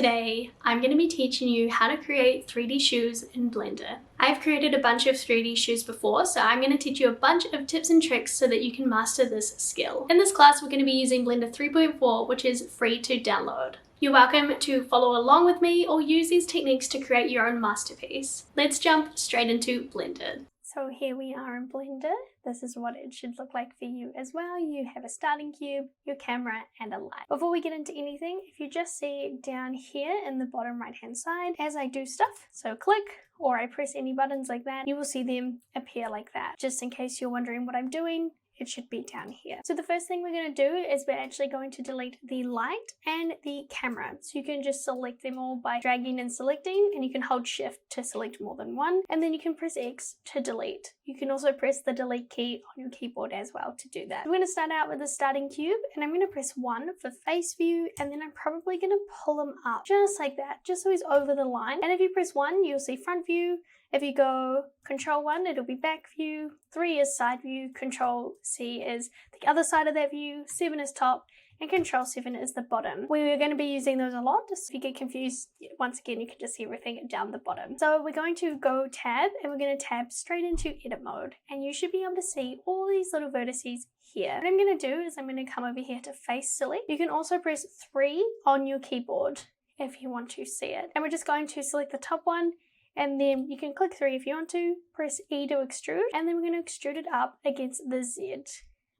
Today, I'm going to be teaching you how to create 3D shoes in Blender. I've created a bunch of 3D shoes before, so I'm going to teach you a bunch of tips and tricks so that you can master this skill. In this class, we're going to be using Blender 3.4, which is free to download. You're welcome to follow along with me or use these techniques to create your own masterpiece. Let's jump straight into Blender. So here we are in Blender. This is what it should look like for you as well. You have a starting cube, your camera, and a light. Before we get into anything, if you just see down here in the bottom right hand side, as I do stuff, so click or I press any buttons like that, you will see them appear like that. Just in case you're wondering what I'm doing, it should be down here. So the first thing we're going to do is we're actually going to delete the light and the camera. So you can just select them all by dragging and selecting, and you can hold shift to select more than one, and then you can press X to delete. You can also press the delete key on your keyboard as well to do that. I'm going to start out with the starting cube, and I'm going to press 1 for face view, and then I'm probably going to pull them up just like that, just so he's over the line. And if you press 1, you'll see front view. If you go Control 1, it'll be back view, 3 is side view, Control C is the other side of that view, 7 is top, and Control 7 is the bottom. We're going to be using those a lot, just if you get confused, once again, you can just see everything down the bottom. So we're going to go tab, and we're going to tab straight into edit mode, and you should be able to see all these little vertices here. What I'm going to do is I'm going to come over here to face select. You can also press 3 on your keyboard if you want to see it. And we're just going to select the top one, and then you can click 3 if you want to, press E to extrude, and then we're going to extrude it up against the Z.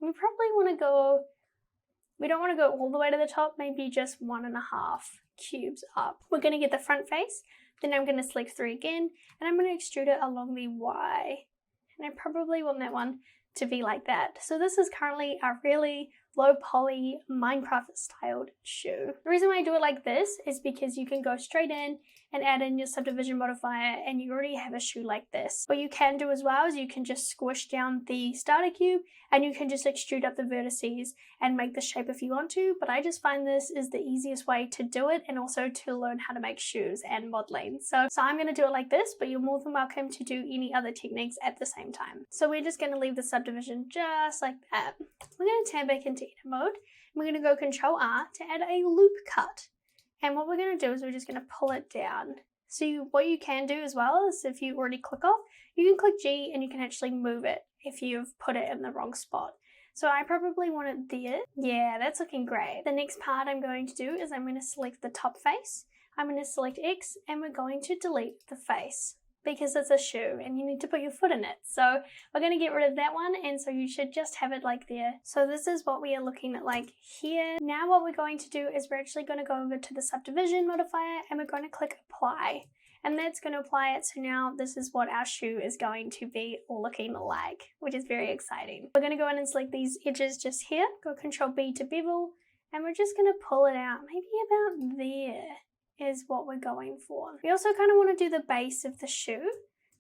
We probably want to go, we don't want to go all the way to the top, maybe just 1.5 cubes up. We're going to get the front face, then I'm going to select 3 again, and I'm going to extrude it along the Y. And I probably want that one to be like that. So this is currently a really low poly Minecraft styled shoe. The reason why I do it like this is because you can go straight in and add in your subdivision modifier and you already have a shoe like this. What you can do as well is you can just squish down the starter cube and you can just extrude up the vertices and make the shape if you want to, but I just find this is the easiest way to do it and also to learn how to make shoes and modeling. So I'm going to do it like this, but you're more than welcome to do any other techniques at the same time. So we're just going to leave the subdivision just like that. We're going to tab back into edit mode. We're going to go Control R to add a loop cut. And what we're going to do is we're just going to pull it down. So what you can do as well is if you already click off, you can click G and you can actually move it if you've put it in the wrong spot. So I probably want it there. Yeah, that's looking great. The next part I'm going to do is I'm going to select the top face. I'm going to select X and we're going to delete the face, because it's a shoe and you need to put your foot in it. So we're going to get rid of that one, and so you should just have it like there. So this is what we are looking at like here. Now what we're going to do is we're actually going to go over to the subdivision modifier and we're going to click apply. And that's going to apply it, so now this is what our shoe is going to be looking like, which is very exciting. We're going to go in and select these edges just here, go Control B to bevel, and we're just going to pull it out, maybe about there is what we're going for. We also kind of want to do the base of the shoe.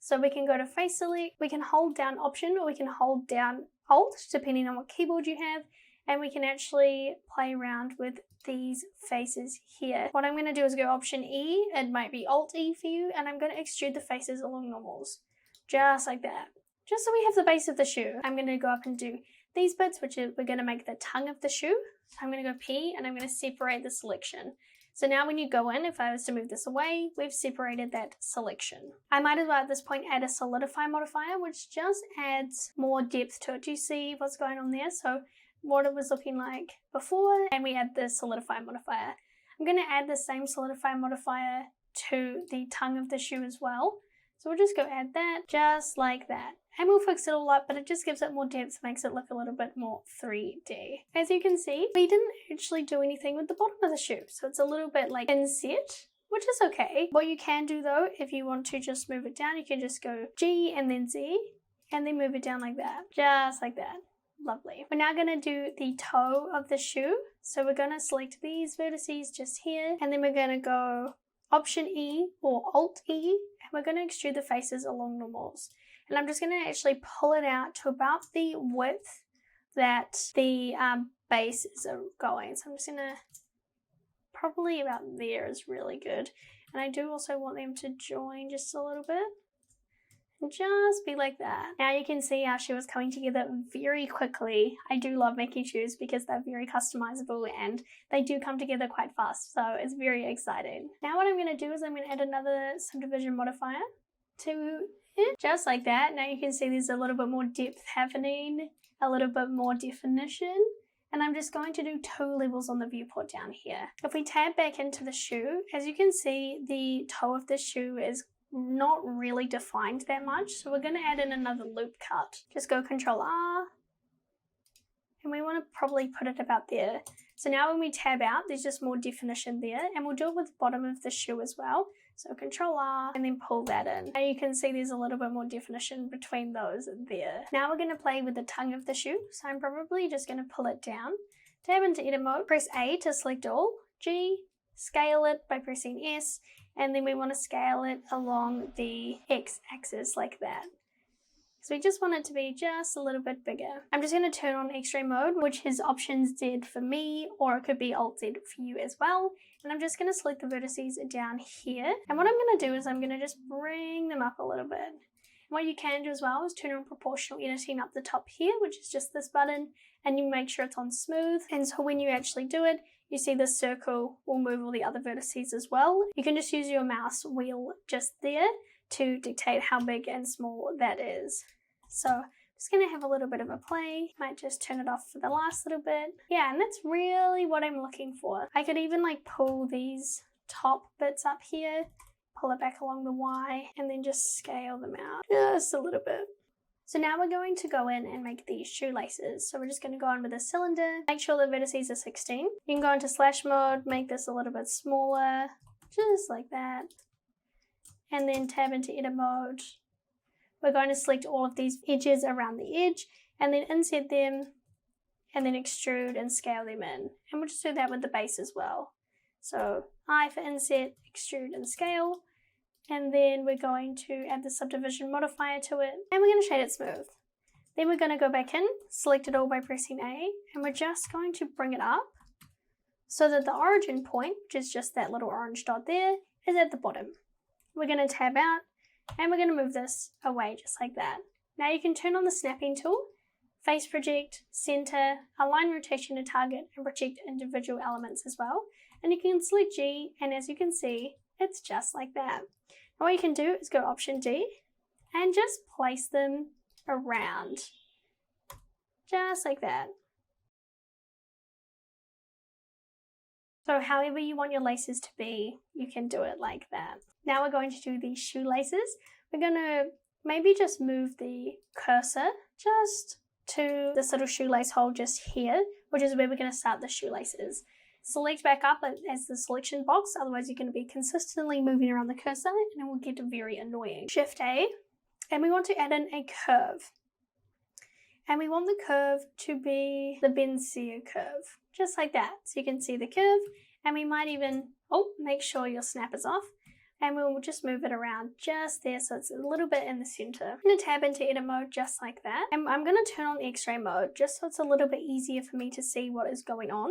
So we can go to face select, we can hold down Option or we can hold down Alt depending on what keyboard you have, and we can actually play around with these faces here. What I'm going to do is go Option E, it might be Alt E for you, and I'm going to extrude the faces along normals. Just like that. Just so we have the base of the shoe. I'm going to go up and do these bits, which is, we're going to make the tongue of the shoe. So I'm going to go P and I'm going to separate the selection. So now when you go in, if I was to move this away, we've separated that selection. I might as well at this point add a solidify modifier, which just adds more depth to it. Do you see what's going on there? So what it was looking like before, and we add the solidify modifier. I'm going to add the same solidify modifier to the tongue of the shoe as well. So we'll just go add that, just like that. And we'll fix it all up, but it just gives it more depth, makes it look a little bit more 3D. As you can see, we didn't actually do anything with the bottom of the shoe, so it's a little bit like inset, which is okay. What you can do though, if you want to just move it down, you can just go G and then Z, and then move it down like that, just like that. Lovely. We're now going to do the toe of the shoe. So we're going to select these vertices just here, and then we're going to go Option E or Alt E, and we're going to extrude the faces along normals. And I'm just going to actually pull it out to about the width that the base is going. So I'm just going to, probably about there is really good. And I do also want them to join just a little bit. and just be like that. Now you can see our shoe is coming together very quickly. I do love making shoes because they're very customizable and they do come together quite fast, so it's very exciting. Now what I'm going to do is I'm going to add another subdivision modifier to it, just like that. Now you can see there's a little bit more depth happening, a little bit more definition, and I'm just going to do 2 levels on the viewport down here. If we tab back into the shoe, as you can see, the toe of the shoe is not really defined that much, so we're going to add in another loop cut. Just go Control R, and we want to probably put it about there. So now when we tab out, there's just more definition there, and we'll do it with the bottom of the shoe as well. So Control R, and then pull that in. Now you can see there's a little bit more definition between those there. Now we're going to play with the tongue of the shoe, so I'm probably just going to pull it down. Tab into edit mode, press A to select all, G, scale it by pressing S, and then we want to scale it along the X axis like that. So we just want it to be just a little bit bigger. I'm just going to turn on X-ray mode, which is Option Z for me, or it could be Alt Z for you as well. And I'm just going to select the vertices down here. And what I'm going to do is I'm going to just bring them up a little bit. And what you can do as well is turn on proportional editing up the top here, which is just this button, and you make sure it's on smooth. And so when you actually do it, you see this circle will move all the other vertices as well. You can just use your mouse wheel just there to dictate how big and small that is. So I'm just going to have a little bit of a play. Might just turn it off for the last little bit. Yeah, and that's really what I'm looking for. I could even like pull these top bits up here, pull it back along the Y, and then just scale them out just a little bit. So now we're going to go in and make these shoelaces. So we're just going to go on with a cylinder, make sure the vertices are 16. You can go into slash mode, make this a little bit smaller, just like that. And then tab into edit mode. We're going to select all of these edges around the edge and then insert them and then extrude and scale them in. And we'll just do that with the base as well. So I for insert, extrude and scale. And then we're going to add the subdivision modifier to it, and we're going to shade it smooth. Then we're going to go back in, select it all by pressing A, and we're just going to bring it up so that the origin point, which is just that little orange dot there, is at the bottom. We're going to tab out, and we're going to move this away just like that. Now you can turn on the snapping tool, face project, center, align rotation to target, and project individual elements as well. And you can select G, and as you can see, it's just like that. And what you can do is go Option D and just place them around, just like that. So however you want your laces to be, you can do it like that. Now we're going to do these shoelaces. We're going to maybe just move the cursor just to this little shoelace hole just here, which is where we're going to start the shoelaces. Select back up as the selection box, otherwise you're going to be consistently moving around the cursor and it will get very annoying. Shift A, and we want to add in a curve. And we want the curve to be the Benzia curve, just like that. So you can see the curve, and we might even, make sure your snap is off, and we'll just move it around just there so it's a little bit in the center. I'm going to tab into edit mode just like that, and I'm going to turn on X-ray mode just so it's a little bit easier for me to see what is going on.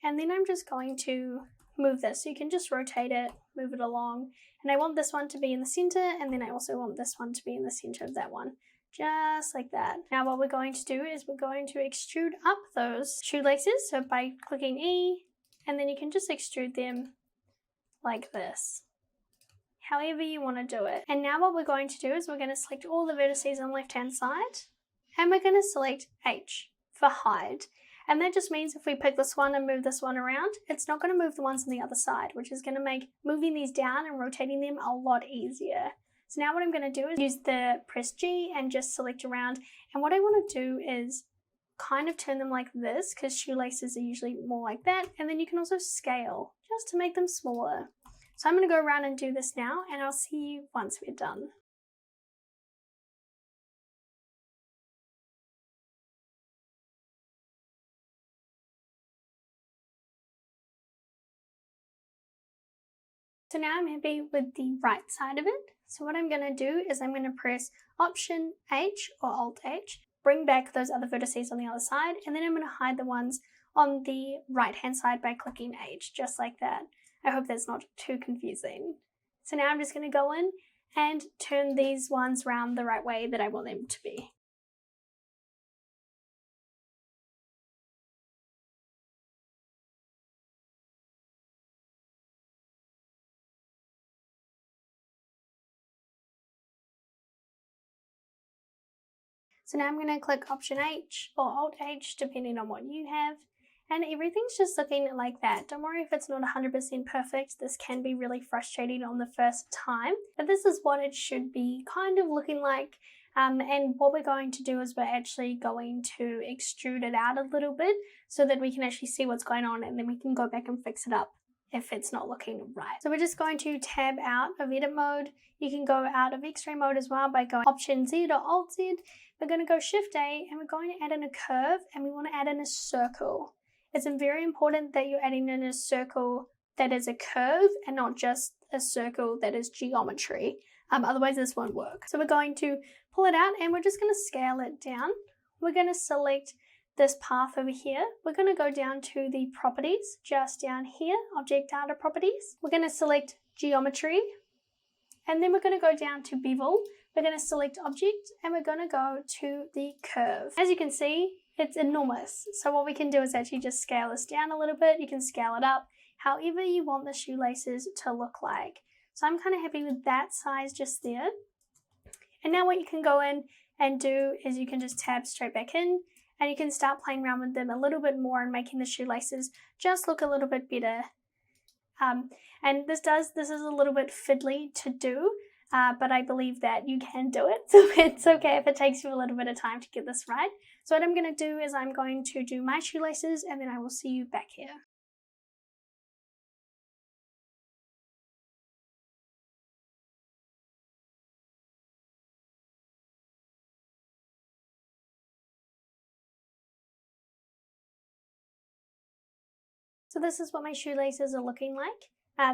And then I'm just going to move this. So you can just rotate it, move it along. And I want this one to be in the center, and then I also want this one to be in the center of that one. Just like that. Now what we're going to do is we're going to extrude up those shoelaces. So by clicking E, and then you can just extrude them like this. However you want to do it. And now what we're going to do is we're going to select all the vertices on the left hand side. And we're going to select H for hide. And that just means if we pick this one and move this one around, it's not going to move the ones on the other side, which is going to make moving these down and rotating them a lot easier. So now what I'm going to do is use the press G and just select around. And what I want to do is kind of turn them like this, because shoelaces are usually more like that. And then you can also scale just to make them smaller. So I'm going to go around and do this now, and I'll see you once we're done. So now I'm happy with the right side of it. So what I'm going to do is I'm going to press Option H or Alt H, bring back those other vertices on the other side, and then I'm going to hide the ones on the right hand side by clicking H, just like that. I hope that's not too confusing. So now I'm just going to go in and turn these ones around the right way that I want them to be. So now I'm going to click Option H or Alt H depending on what you have, and everything's just looking like that. Don't worry if it's not 100% perfect. This can be really frustrating on the first time, but this is what it should be kind of looking like. And what we're going to do is we're actually going to extrude it out a little bit so that we can actually see what's going on, and then we can go back and fix it up if it's not looking right. So we're just going to tab out of edit mode. You can go out of X-ray mode as well by going Option Z or Alt Z. We're going to go Shift A, and we're going to add in a curve, and we want to add in a circle. It's very important that you're adding in a circle that is a curve and not just a circle that is geometry. Otherwise this won't work. So we're going to pull it out, and we're just going to scale it down. We're going to select this path over here. We're going to go down to the properties, just down here, object data properties. We're going to select geometry, and then we're going to go down to bevel. We're going to select object, and we're going to go to the curve. As you can see, it's enormous. So what we can do is actually just scale this down a little bit. You can scale it up however you want the shoelaces to look like. So I'm kind of happy with that size just there. And now what you can go in and do is you can just tab straight back in, and you can start playing around with them a little bit more and making the shoelaces just look a little bit better. And this is a little bit fiddly to do, but I believe that you can do it. So it's okay if it takes you a little bit of time to get this right. So what I'm going to do is I'm going to do my shoelaces, and then I will see you back here. So this is what my shoelaces are looking like.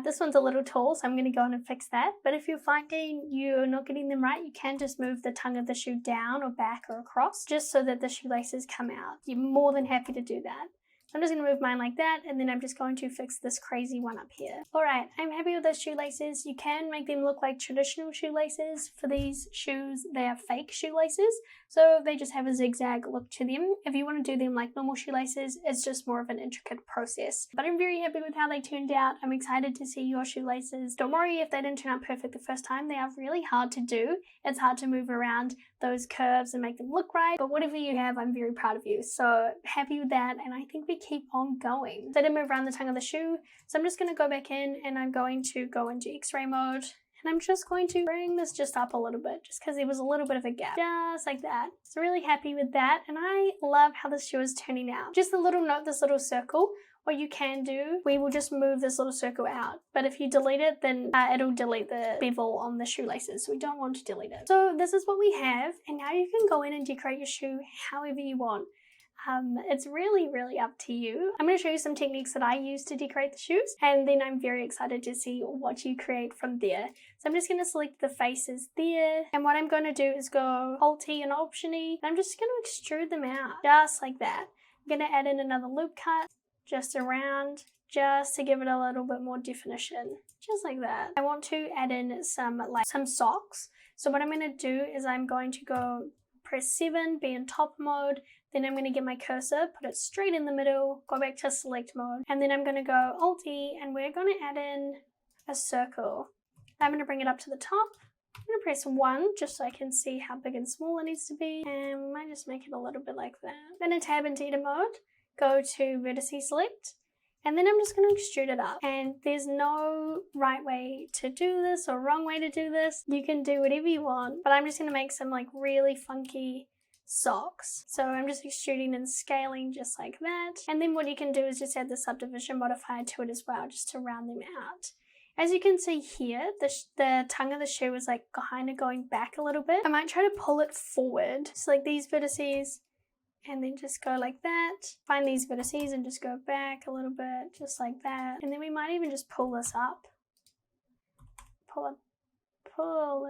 This one's a little tall, so I'm going to go in and fix that. But if you're finding you're not getting them right, you can just move the tongue of the shoe down or back or across, just so that the shoelaces come out. You're more than happy to do that. I'm just going to move mine like that, and then I'm just going to fix this crazy one up here. Alright, I'm happy with those shoelaces. You can make them look like traditional shoelaces. For these shoes, they are fake shoelaces, so they just have a zigzag look to them. If you want to do them like normal shoelaces, it's just more of an intricate process. But I'm very happy with how they turned out. I'm excited to see your shoelaces. Don't worry if they didn't turn out perfect the first time. They are really hard to do. It's hard to move around those curves and make them look right, but whatever you have, I'm very proud of you. So happy with that, and I think we keep on going. So I did move around the tongue of the shoe, so I'm just going to go back in, and I'm going to go into X-ray mode, and I'm just going to bring this just up a little bit, just because there was a little bit of a gap, just like that. So really happy with that, and I love how this shoe is turning out. Just a little note, this little circle, what you can do, we will just move this little circle out, but if you delete it, then it'll delete the bevel on the shoelaces, so we don't want to delete it. So this is what we have, and now you can go in and decorate your shoe however you want. It's really up to you. I'm going to show you some techniques that I use to decorate the shoes, and then I'm very excited to see what you create from there. So I'm just going to select the faces there, and what I'm going to do is go Alt-E and Option-E, and I'm just going to extrude them out, just like that. I'm going to add in another loop cut, just around, just to give it a little bit more definition, just like that. I want to add in some socks. So what I'm going to do is I'm going to go press 7, be in top mode, then I'm going to get my cursor, put it straight in the middle, go back to select mode, and then I'm going to go Alt-E, and we're going to add in a circle. I'm going to bring it up to the top. I'm going to press 1 just so I can see how big and small it needs to be, and we might just make it a little bit like that. I'm going to tab into edit mode, go to vertice select, and then I'm just going to extrude it up. And there's no right way to do this or wrong way to do this. You can do whatever you want, but I'm just going to make some like really funky socks. So I'm just extruding and scaling just like that. And then what you can do is just add the subdivision modifier to it as well, just to round them out. As you can see here, the tongue of the shoe is like kind of going back a little bit. I might try to pull it forward. So like these vertices, and then just go like that. Find these vertices and just go back a little bit, just like that. And then we might even just pull this up. Pull it.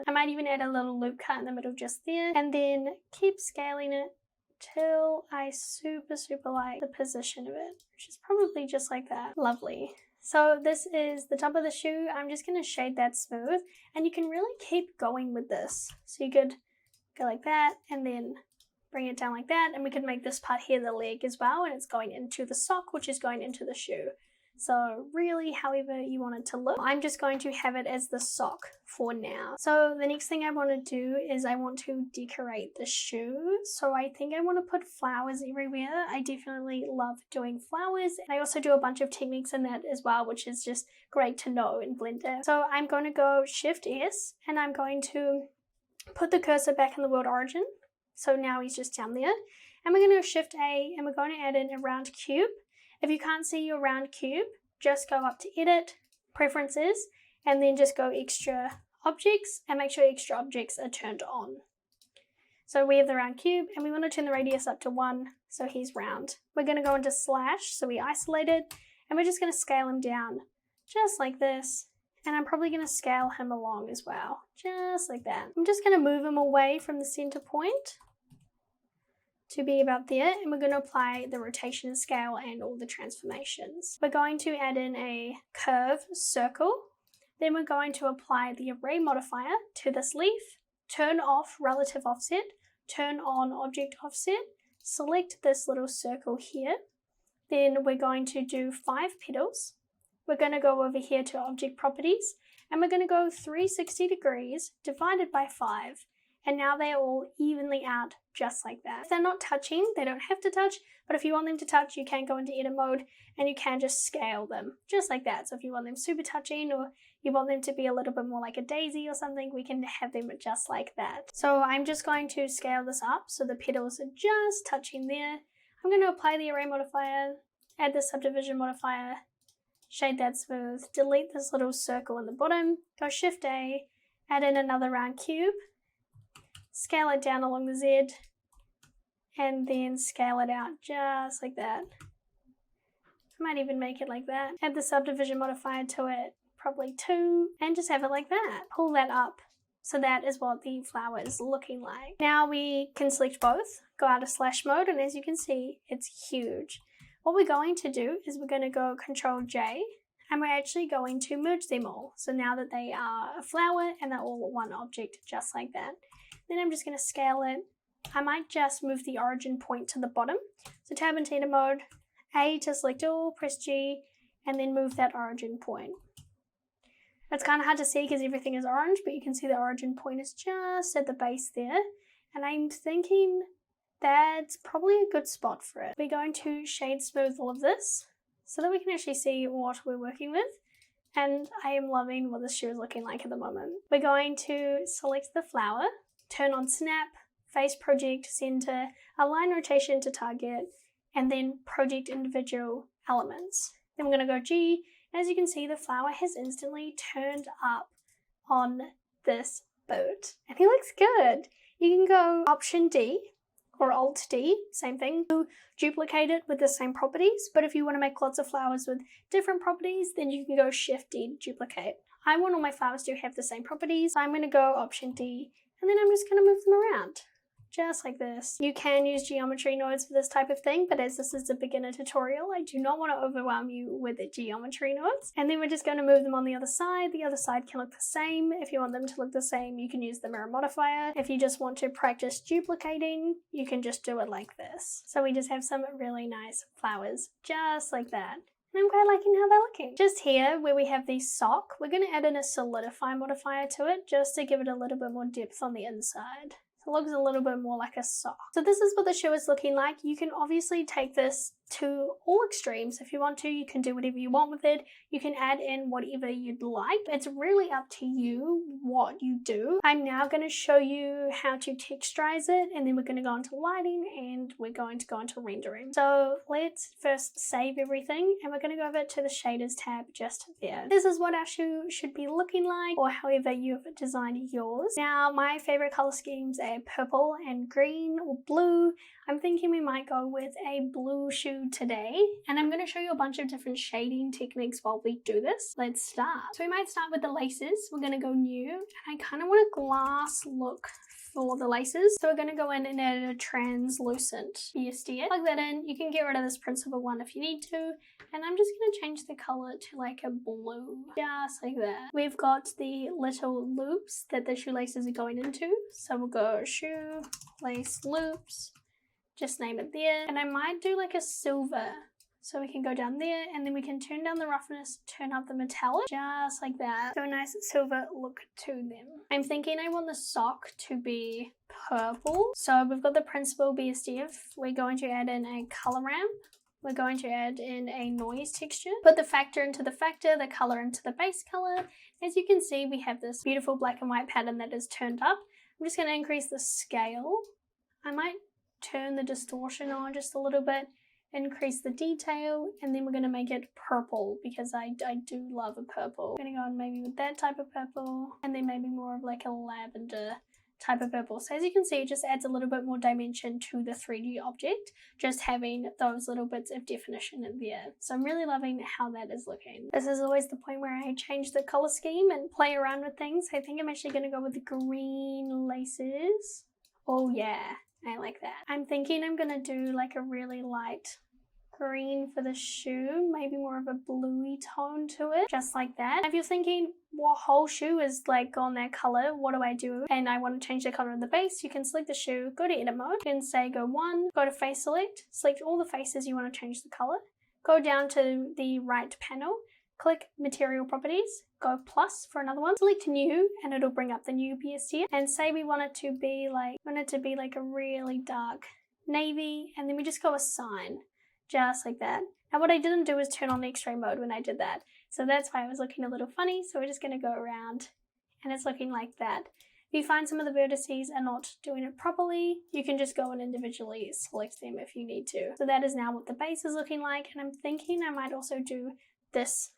I might even add a little loop cut in the middle just there, and then keep scaling it till I super like the position of it, which is probably just like that. Lovely. So this is the top of the shoe. I'm just going to shade that smooth, and you can really keep going with this. So you could go like that and then bring it down like that, and we could make this part here the leg as well, and it's going into the sock, which is going into the shoe. So really, however you want it to look. I'm just going to have it as the sock for now. So the next thing I want to do is I want to decorate the shoe. So I think I want to put flowers everywhere. I definitely love doing flowers. And I also do a bunch of techniques in that as well, which is just great to know in Blender. So I'm going to go Shift S, and I'm going to put the cursor back in the world origin. So now he's just down there. And we're going to Shift A, and we're going to add in a round cube. If you can't see your round cube, just go up to Edit, Preferences, and then just go Extra Objects, and make sure Extra Objects are turned on. So we have the round cube, and we want to turn the radius up to 1, so he's round. We're going to go into Slash, so we isolate it, and we're just going to scale him down, just like this. And I'm probably going to scale him along as well, just like that. I'm just going to move him away from the center point to be about there, and we're going to apply the rotation scale and all the transformations. We're going to add in a curve circle, then we're going to apply the array modifier to this leaf, turn off relative offset, turn on object offset, select this little circle here, then we're going to do 5 petals. We're going to go over here to object properties, and we're going to go 360 degrees divided by 5. And now they're all evenly out just like that. If they're not touching, they don't have to touch, but if you want them to touch, you can go into edit mode and you can just scale them just like that. So if you want them super touching, or you want them to be a little bit more like a daisy or something, we can have them just like that. So I'm just going to scale this up so the petals are just touching there. I'm going to apply the array modifier, add the subdivision modifier, shade that smooth, delete this little circle in the bottom, go Shift A, add in another round cube, scale it down along the Z, and then scale it out just like that. I might even make it like that. Add the subdivision modifier to it, probably 2, and just have it like that. Pull that up. So that is what the flower is looking like. Now we can select both, go out of slash mode, and as you can see, it's huge. What we're going to do is we're going to go Control J, and we're actually going to merge them all. So now that they are a flower and they're all one object, just like that. Then I'm just going to scale it. I might just move the origin point to the bottom. So tab and Theta mode, A to select all, press G, and then move that origin point. It's kind of hard to see because everything is orange, but you can see the origin point is just at the base there. And I'm thinking that's probably a good spot for it. We're going to shade smooth all of this so that we can actually see what we're working with. And I am loving what this shoe is looking like at the moment. We're going to select the flower, turn on snap, face project, center, align rotation to target, and then project individual elements. Then we're going to go G, and as you can see, the flower has instantly turned up on this boot. And he looks good. You can go Option D or Alt D, same thing, to duplicate it with the same properties. But if you want to make lots of flowers with different properties, then you can go Shift D to duplicate. I want all my flowers to have the same properties, so I'm going to go Option D, and then I'm just going to move them around. Just like this. You can use geometry nodes for this type of thing, but as this is a beginner tutorial, I do not want to overwhelm you with the geometry nodes. And then we're just going to move them on the other side. The other side can look the same. If you want them to look the same, you can use the mirror modifier. If you just want to practice duplicating, you can just do it like this. So we just have some really nice flowers, just like that. And I'm quite liking how they're looking. Just here, where we have the sock, we're going to add in a solidify modifier to it, just to give it a little bit more depth on the inside. So it looks a little bit more like a sock. So this is what the shoe is looking like. You can obviously take this to all extremes. If you want to, you can do whatever you want with it. You can add in whatever you'd like. It's really up to you what you do. I'm now going to show you how to texturize it, and then we're going to go into lighting, and we're going to go into rendering. So let's first save everything, and we're going to go over to the shaders tab just there. This is what our shoe should be looking like, or however you've designed yours. Now, my favorite color schemes are purple and green or blue. I'm thinking we might go with a blue shoe today, and I'm going to show you a bunch of different shading techniques while we do this. Let's start. So we might start with the laces. We're going to go new, and I kind of want a glass look for the laces. So we're going to go in and add a translucent BSD. Plug that in. You can get rid of this principal one if you need to. And I'm just going to change the color to like a blue, just like that. We've got the little loops that the shoelaces are going into. So we'll go shoelace loops, just name it there. And I might do like a silver. So we can go down there and then we can turn down the roughness, turn up the metallic, just like that. So a nice silver look to them. I'm thinking I want the sock to be purple. So we've got the principal BSDF. We're going to add in a color ramp. We're going to add in a noise texture. Put the factor into the factor, the color into the base color. As you can see, we have this beautiful black and white pattern that is turned up. I'm just going to increase the scale. I might turn the distortion on just a little bit. Increase the detail, and then we're going to make it purple because I do love a purple. I'm going to go on maybe with that type of purple, and then maybe more of like a lavender type of purple. So as you can see, it just adds a little bit more dimension to the 3D object, just having those little bits of definition in there. So I'm really loving how that is looking. This is always the point where I change the color scheme and play around with things. I think I'm actually going to go with the green laces. Oh yeah. I like that. I'm thinking I'm going to do like a really light green for the shoe, maybe more of a bluey tone to it, just like that. If you're thinking, well, whole shoe is like on that color, what do I do? And I want to change the color of the base, you can select the shoe, go to edit mode, and say go 1, go to face select all the faces you want to change the color, go down to the right panel, click material properties, go plus for another one, select new, and it'll bring up the new BSD. And say we want it to be like a really dark navy, and then we just go assign, just like that. Now what I didn't do is turn on the X-ray mode when I did that, so that's why it was looking a little funny. So we're just going to go around, and it's looking like that. If you find some of the vertices are not doing it properly, you can just go and individually select them if you need to. So that is now what the base is looking like, and I'm thinking I might also do this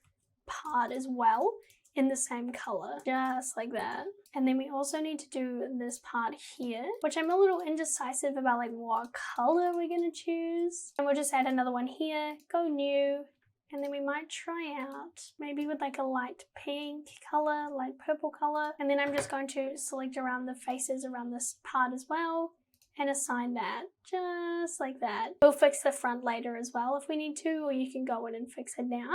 part as well in the same color, just like that. And then we also need to do this part here, which I'm a little indecisive about like what color we're gonna choose. And we'll just add another one here, go new, and then we might try out maybe with like a light pink color, light purple color. And then I'm just going to select around the faces around this part as well and assign that, just like that. We'll fix the front later as well if we need to, or you can go in and fix it now.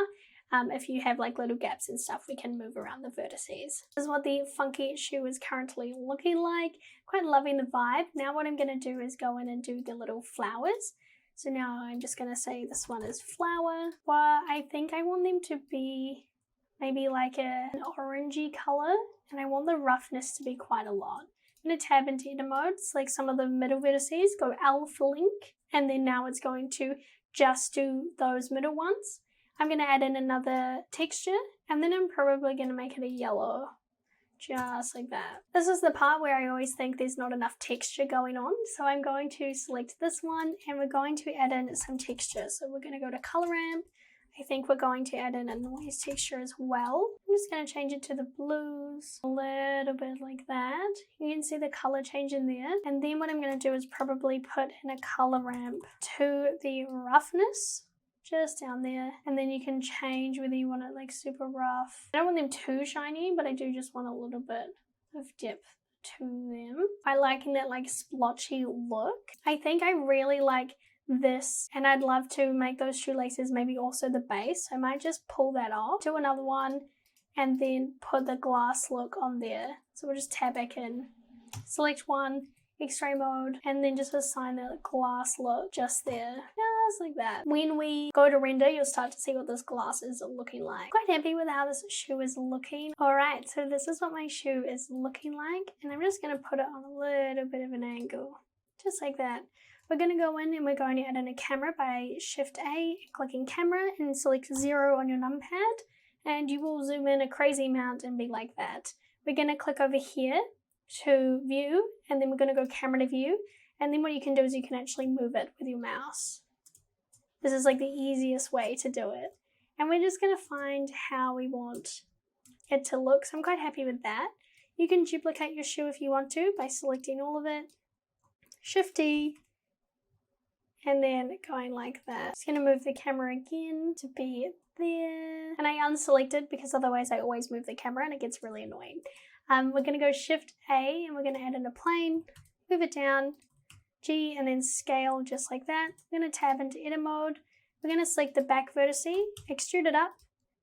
If you have like little gaps and stuff, we can move around the vertices. This is what the funky shoe is currently looking like. Quite loving the vibe. Now what I'm going to do is go in and do the little flowers. So now I'm just going to say this one is flower. Well, I think I want them to be maybe like an orangey color, and I want the roughness to be quite a lot. I'm going to tab into edit mode, select some of the middle vertices, go alpha link, and then now it's going to just do those middle ones. I'm going to add in another texture, and then I'm probably going to make it a yellow, just like that. This is the part where I always think there's not enough texture going on, so I'm going to select this one, and we're going to add in some texture. So we're going to go to color ramp. I think we're going to add in a noise texture as well. I'm just going to change it to the blues, a little bit like that. You can see the color change in there. And then what I'm going to do is probably put in a color ramp to the roughness, just down there, and then you can change whether you want it like super rough. I don't want them too shiny, but I do just want a little bit of depth to them. I liking that like splotchy look. I think I really like this, and I'd love to make those shoelaces maybe also the base. I might just pull that off, do another one, and then put the glass look on there. So we'll just tab back in, select one, X-ray mode, and then just assign the glass look just there, just like that. When we go to render, you'll start to see what this glass is looking like. Quite happy with how this shoe is looking. Alright, so this is what my shoe is looking like, and I'm just going to put it on a little bit of an angle, just like that. We're going to go in and we're going to add in a camera by Shift A, clicking camera, and select 0 on your numpad, and you will zoom in a crazy amount and be like that. We're going to click over here to view, and then we're going to go camera to view, and then what you can do is you can actually move it with your mouse. This is like the easiest way to do it, and we're just going to find how we want it to look. So I'm quite happy with that. You can duplicate your shoe if you want to by selecting all of it, Shift D, and then going like that. Just gonna move the camera again to be there. And I unselected because otherwise I always move the camera and it gets really annoying. We're gonna go Shift A and we're gonna add in a plane, move it down, G, and then scale just like that. We're gonna tab into edit mode. We're gonna select the back vertex, extrude it up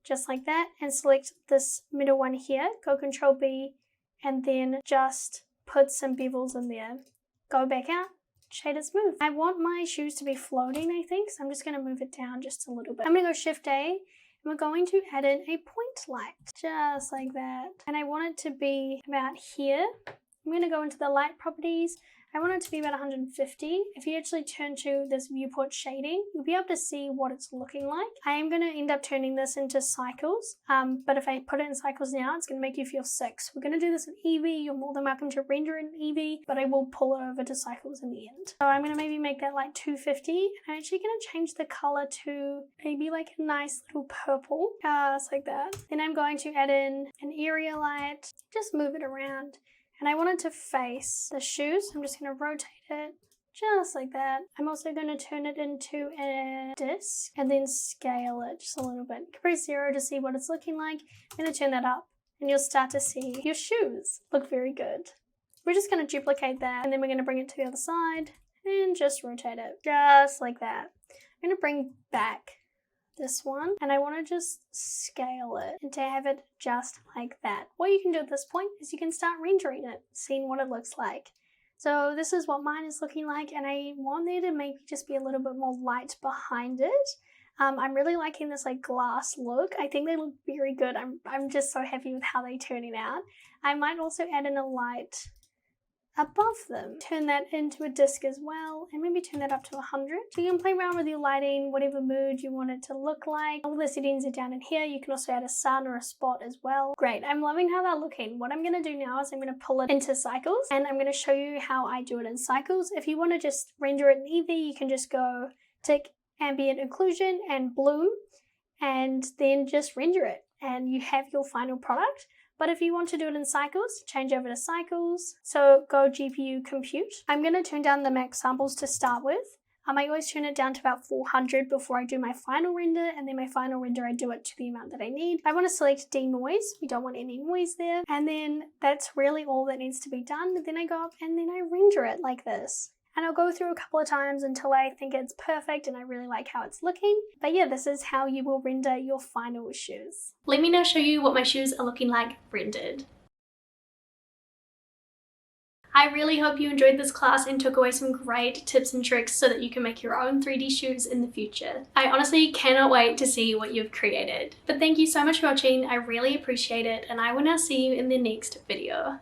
just like that, and select this middle one here. Go Control B, and then just put some bevels in there. Go back out, shade it smooth. I want my shoes to be floating, I think, so I'm just gonna move it down just a little bit. I'm gonna go Shift A, and we're going to add in a point light, just like that. And I want it to be about here. I'm gonna go into the light properties. I want it to be about 150. If you actually turn to this viewport shading, you'll be able to see what it's looking like. I am going to end up turning this into cycles, but if I put it in cycles now, it's going to make you feel sick. So we're going to do this in Eevee. You're more than welcome to render in Eevee, but I will pull it over to cycles in the end. So I'm going to maybe make that like 250. And I'm actually going to change the color to maybe like a nice little purple, just like that. Then I'm going to add in an area light, just move it around. And I want it to face the shoes. I'm just going to rotate it just like that. I'm also going to turn it into a disc and then scale it just a little bit. Press 0 to see what it's looking like. I'm going to turn that up and you'll start to see your shoes look very good. We're just going to duplicate that and then we're going to bring it to the other side and just rotate it just like that. I'm going to bring back this one and I want to just scale it and to have it just like that. What you can do at this point is you can start rendering it, seeing what it looks like. So this is what mine is looking like, and I want there to maybe just be a little bit more light behind it. I'm really liking this like glass look. I think they look very good. I'm just so happy with how they're turning out. I might also add in a light above them. Turn that into a disc as well, and maybe turn that up to 100. So you can play around with your lighting, whatever mood you want it to look like. All the settings are down in here. You can also add a sun or a spot as well. Great, I'm loving how they're looking. What I'm gonna do now is I'm gonna pull it into cycles, and I'm gonna show you how I do it in cycles. If you wanna just render it in Eevee, you can just go tick ambient occlusion and bloom, and then just render it, and you have your final product. But if you want to do it in cycles, change over to cycles. So go GPU compute. I'm going to turn down the max samples to start with. I always turn it down to about 400 before I do my final render, and then my final render I do it to the amount that I need. I want to select denoise. We don't want any noise there. And then that's really all that needs to be done. Then I go up and then I render it like this. And I'll go through a couple of times until I think it's perfect and I really like how it's looking. But yeah, this is how you will render your final shoes. Let me now show you what my shoes are looking like rendered. I really hope you enjoyed this class and took away some great tips and tricks so that you can make your own 3D shoes in the future. I honestly cannot wait to see what you've created. But thank you so much for watching, I really appreciate it, and I will now see you in the next video.